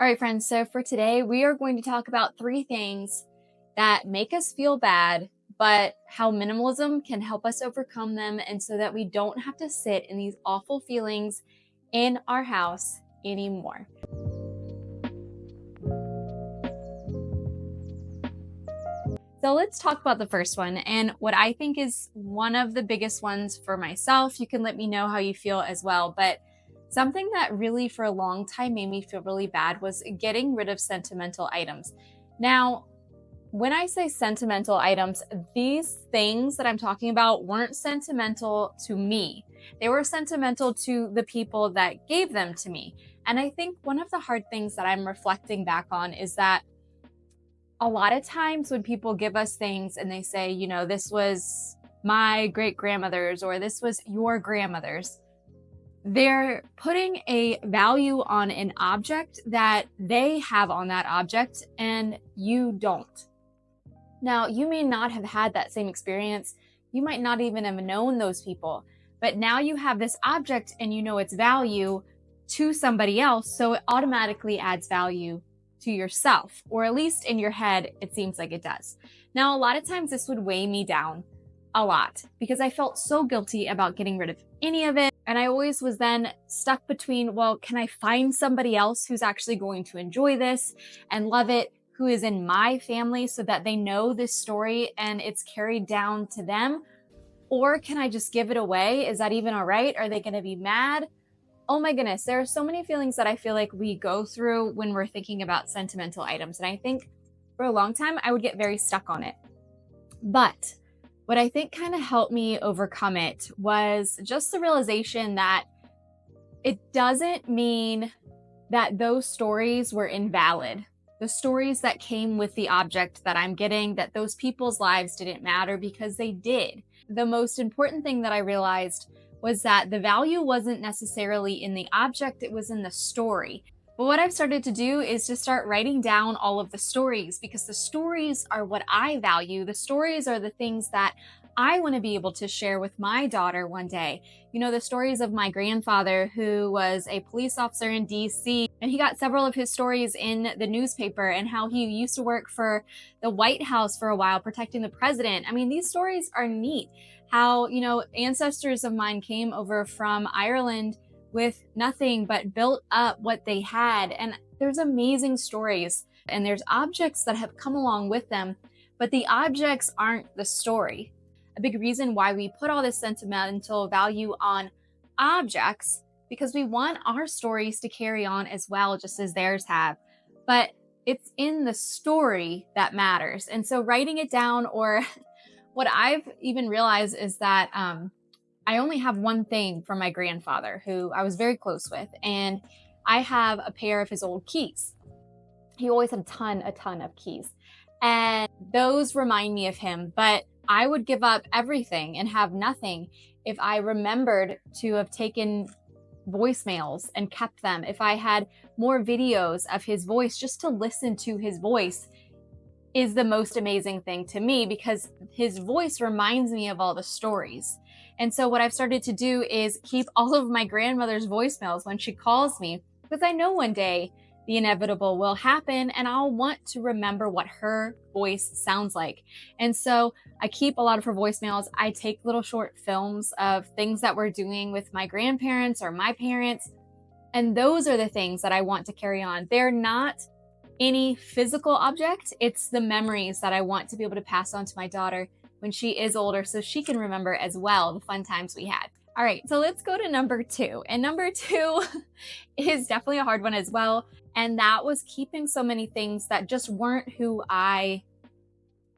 All right, friends, so for today, we are going to talk about 3 things that make us feel bad, but how minimalism can help us overcome them and so that we don't have to sit in these awful feelings in our house anymore. So let's talk about the first one and what I think is one of the biggest ones for myself. You can let me know how you feel as well, but something that really for a long time made me feel really bad was getting rid of sentimental items. Now, when I say sentimental items, these things that I'm talking about weren't sentimental to me. They were sentimental to the people that gave them to me. And I think one of the hard things that I'm reflecting back on is that a lot of times when people give us things and they say, you know, this was my great grandmother's or this was your grandmother's, they're putting a value on an object that they have on that object and you don't. Now, you may not have had that same experience. You might not even have known those people, but now you have this object and you know its value to somebody else, so it automatically adds value to yourself, or at least in your head, it seems like it does. Now, a lot of times this would weigh me down a lot because I felt so guilty about getting rid of any of it. And I always was then stuck between, well, can I find somebody else who's actually going to enjoy this and love it, who is in my family so that they know this story and it's carried down to them? Or can I just give it away? Is that even all right? Are they going to be mad? Oh my goodness, there are so many feelings that I feel like we go through when we're thinking about sentimental items. And I think for a long time, I would get very stuck on it. But what I think kind of helped me overcome it was just the realization that it doesn't mean that those stories were invalid. The stories that came with the object that I'm getting, that those people's lives didn't matter, because they did. The most important thing that I realized was that the value wasn't necessarily in the object, it was in the story. But what I've started to do is to start writing down all of the stories, because the stories are what I value. The stories are the things that I want to be able to share with my daughter one day. You know, the stories of my grandfather, who was a police officer in DC, and he got several of his stories in the newspaper, and how he used to work for the White House for a while, protecting the president. I mean, these stories are neat. How, you know, ancestors of mine came over from Ireland with nothing but built up what they had. And there's amazing stories, and there's objects that have come along with them, but the objects aren't the story. A big reason why we put all this sentimental value on objects, because we want our stories to carry on as well, just as theirs have. But it's in the story that matters. And so writing it down, or what I've even realized is that I only have one thing from my grandfather, who I was very close with, and I have a pair of his old keys. He always had a ton of keys, and those remind me of him. But I would give up everything and have nothing if I remembered to have taken voicemails and kept them. If I had more videos of his voice, just to listen to his voice is the most amazing thing to me, because his voice reminds me of all the stories. And so what I've started to do is keep all of my grandmother's voicemails when she calls me, because I know one day the inevitable will happen and I'll want to remember what her voice sounds like. And so I keep a lot of her voicemails. I take little short films of things that we're doing with my grandparents or my parents. And those are the things that I want to carry on. They're not any physical object. It's the memories that I want to be able to pass on to my daughter when she is older, so she can remember as well the fun times we had. All right, so let's go to number 2. And number 2 is definitely a hard one as well. And that was keeping so many things that just weren't who I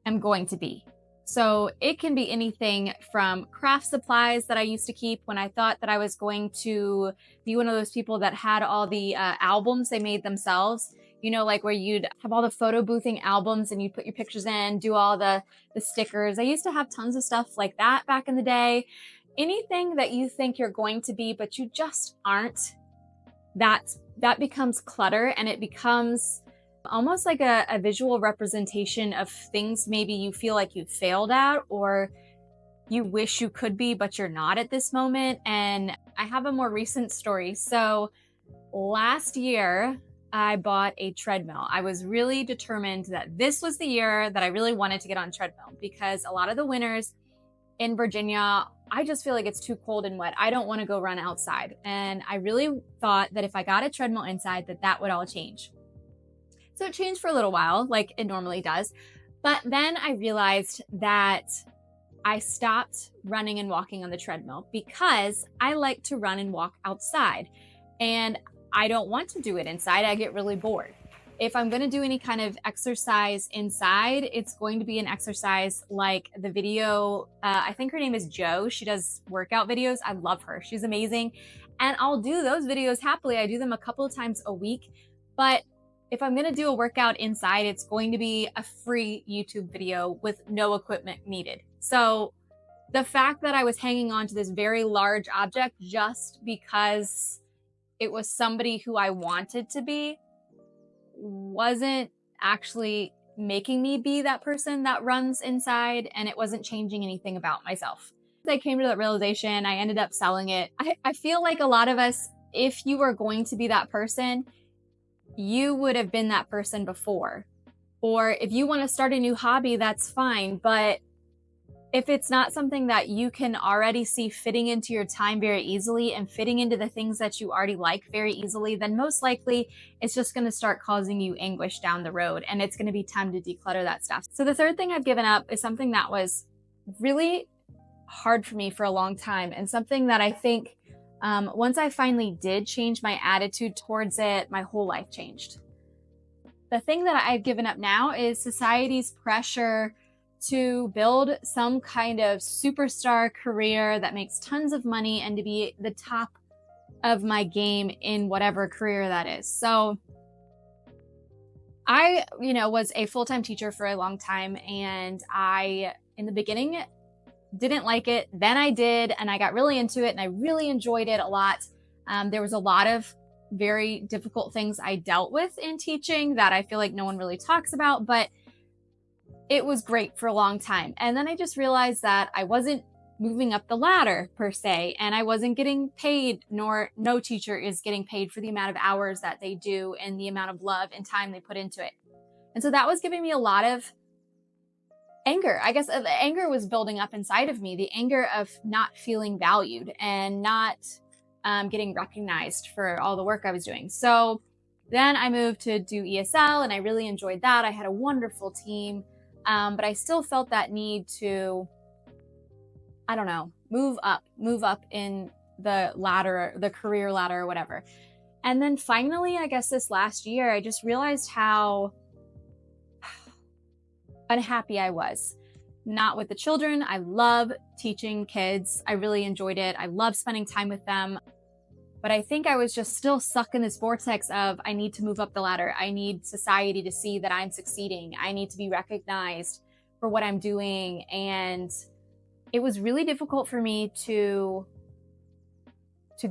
am going to be. So it can be anything from craft supplies that I used to keep when I thought that I was going to be one of those people that had all the albums they made themselves. You know, like where you'd have all the photo boothing albums and you'd put your pictures in, do all the stickers. I used to have tons of stuff like that back in the day. Anything that you think you're going to be, but you just aren't, that becomes clutter, and it becomes almost like a visual representation of things maybe you feel like you failed at, or you wish you could be, but you're not at this moment. And I have a more recent story. So last year, I bought a treadmill. I was really determined that this was the year that I really wanted to get on treadmill, because a lot of the winters in Virginia, I just feel like it's too cold and wet. I don't want to go run outside. And I really thought that if I got a treadmill inside, that would all change. So it changed for a little while, like it normally does. But then I realized that I stopped running and walking on the treadmill because I like to run and walk outside. And I don't want to do it inside. I get really bored. If I'm going to do any kind of exercise inside, it's going to be an exercise like the video. I think her name is Jo. She does workout videos. I love her. She's amazing. And I'll do those videos happily. I do them a couple of times a week. But if I'm going to do a workout inside, it's going to be a free YouTube video with no equipment needed. So the fact that I was hanging on to this very large object just because it was somebody who I wanted to be wasn't actually making me be that person that runs inside, and it wasn't changing anything about myself. I came to that realization. I ended up selling it. I feel like a lot of us, if you were going to be that person, you would have been that person before. Or if you want to start a new hobby, that's fine. But if it's not something that you can already see fitting into your time very easily and fitting into the things that you already like very easily, then most likely it's just going to start causing you anguish down the road, and it's going to be time to declutter that stuff. So the third thing I've given up is something that was really hard for me for a long time, and something that I think once I finally did change my attitude towards it, my whole life changed. The thing that I've given up now is society's pressure to build some kind of superstar career that makes tons of money and to be the top of my game in whatever career that is. So I, was a full-time teacher for a long time, and I, in the beginning, didn't like it. Then I did, and I got really into it, and I really enjoyed it a lot. There was a lot of very difficult things I dealt with in teaching that I feel like no one really talks about, but it was great for a long time. And then I just realized that I wasn't moving up the ladder per se, and I wasn't getting paid, nor no teacher is getting paid for the amount of hours that they do and the amount of love and time they put into it. And so that was giving me a lot of anger. I guess the anger was building up inside of me, the anger of not feeling valued and not getting recognized for all the work I was doing. So then I moved to do ESL, and I really enjoyed that. I had a wonderful team. But I still felt that need to, move up in the ladder, the career ladder or whatever. And then finally, I guess this last year, I just realized how unhappy I was. Not with the children. I love teaching kids. I really enjoyed it. I love spending time with them. But I think I was just still stuck in this vortex of, I need to move up the ladder. I need society to see that I'm succeeding. I need to be recognized for what I'm doing. And it was really difficult for me to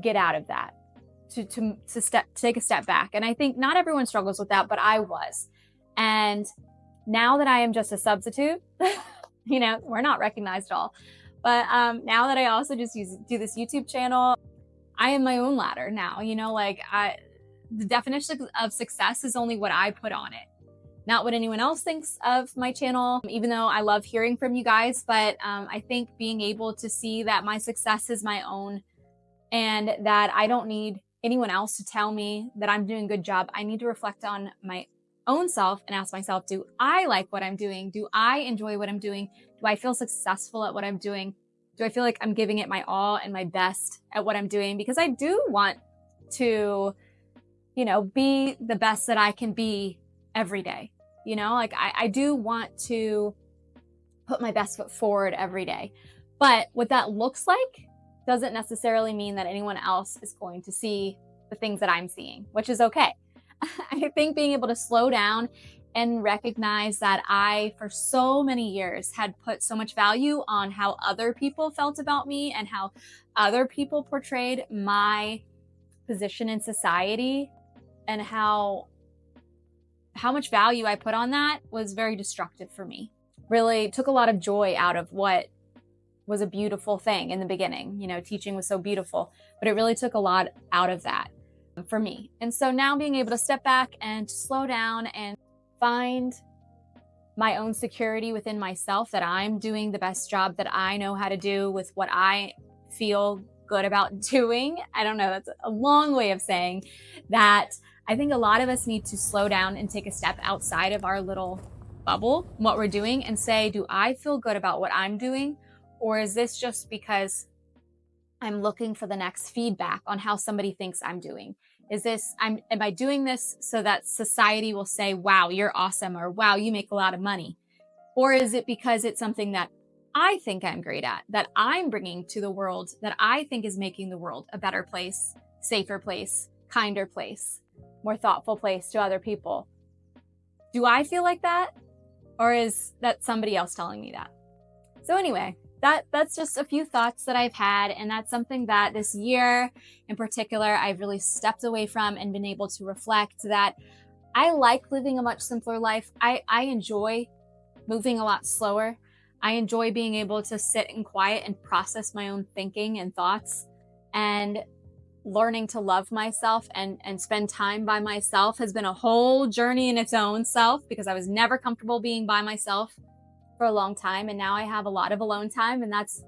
get out of that, to take a step back. And I think not everyone struggles with that, but I was. And now that I am just a substitute, we're not recognized at all. But now that I also just do this YouTube channel, I am my own ladder now. The definition of success is only what I put on it, not what anyone else thinks of my channel, even though I love hearing from you guys. But I think being able to see that my success is my own, and that I don't need anyone else to tell me that I'm doing a good job. I need to reflect on my own self and ask myself, do I like what I'm doing? Do I enjoy what I'm doing? Do I feel successful at what I'm doing? Do I feel like I'm giving it my all and my best at what I'm doing? Because I do want to, be the best that I can be every day. I do want to put my best foot forward every day. But what that looks like doesn't necessarily mean that anyone else is going to see the things that I'm seeing, which is okay. I think being able to slow down and recognize that I, for so many years, had put so much value on how other people felt about me and how other people portrayed my position in society, and how much value I put on that was very destructive for me. Really took a lot of joy out of what was a beautiful thing in the beginning. Teaching was so beautiful, but it really took a lot out of that. for me. And so now being able to step back and slow down and find my own security within myself, that I'm doing the best job that I know how to do with what I feel good about doing. I don't know, that's a long way of saying that. I think a lot of us need to slow down and take a step outside of our little bubble, what we're doing, and say, do I feel good about what I'm doing? Or is this just because I'm looking for the next feedback on how somebody thinks I'm doing? Am I doing this so that society will say, wow, you're awesome, or wow, you make a lot of money? Or is it because it's something that I think I'm great at, that I'm bringing to the world, that I think is making the world a better place, safer place, kinder place, more thoughtful place to other people? Do I feel like that? Or is that somebody else telling me that? So anyway, that's just a few thoughts that I've had, and that's something that this year in particular I've really stepped away from and been able to reflect that I like living a much simpler life. I enjoy moving a lot slower. I enjoy being able to sit in quiet and process my own thinking and thoughts, and learning to love myself and spend time by myself has been a whole journey in its own self, because I was never comfortable being by myself for a long time. And now I have a lot of alone time, and that's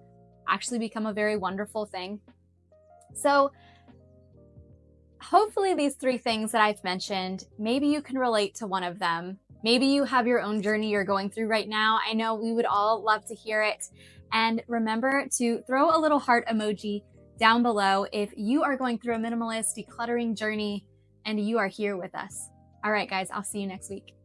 actually become a very wonderful thing. So hopefully these 3 things that I've mentioned, maybe you can relate to one of them. Maybe you have your own journey you're going through right now. I know we would all love to hear it. And remember to throw a little heart emoji down below if you are going through a minimalist decluttering journey and you are here with us. All right, guys, I'll see you next week.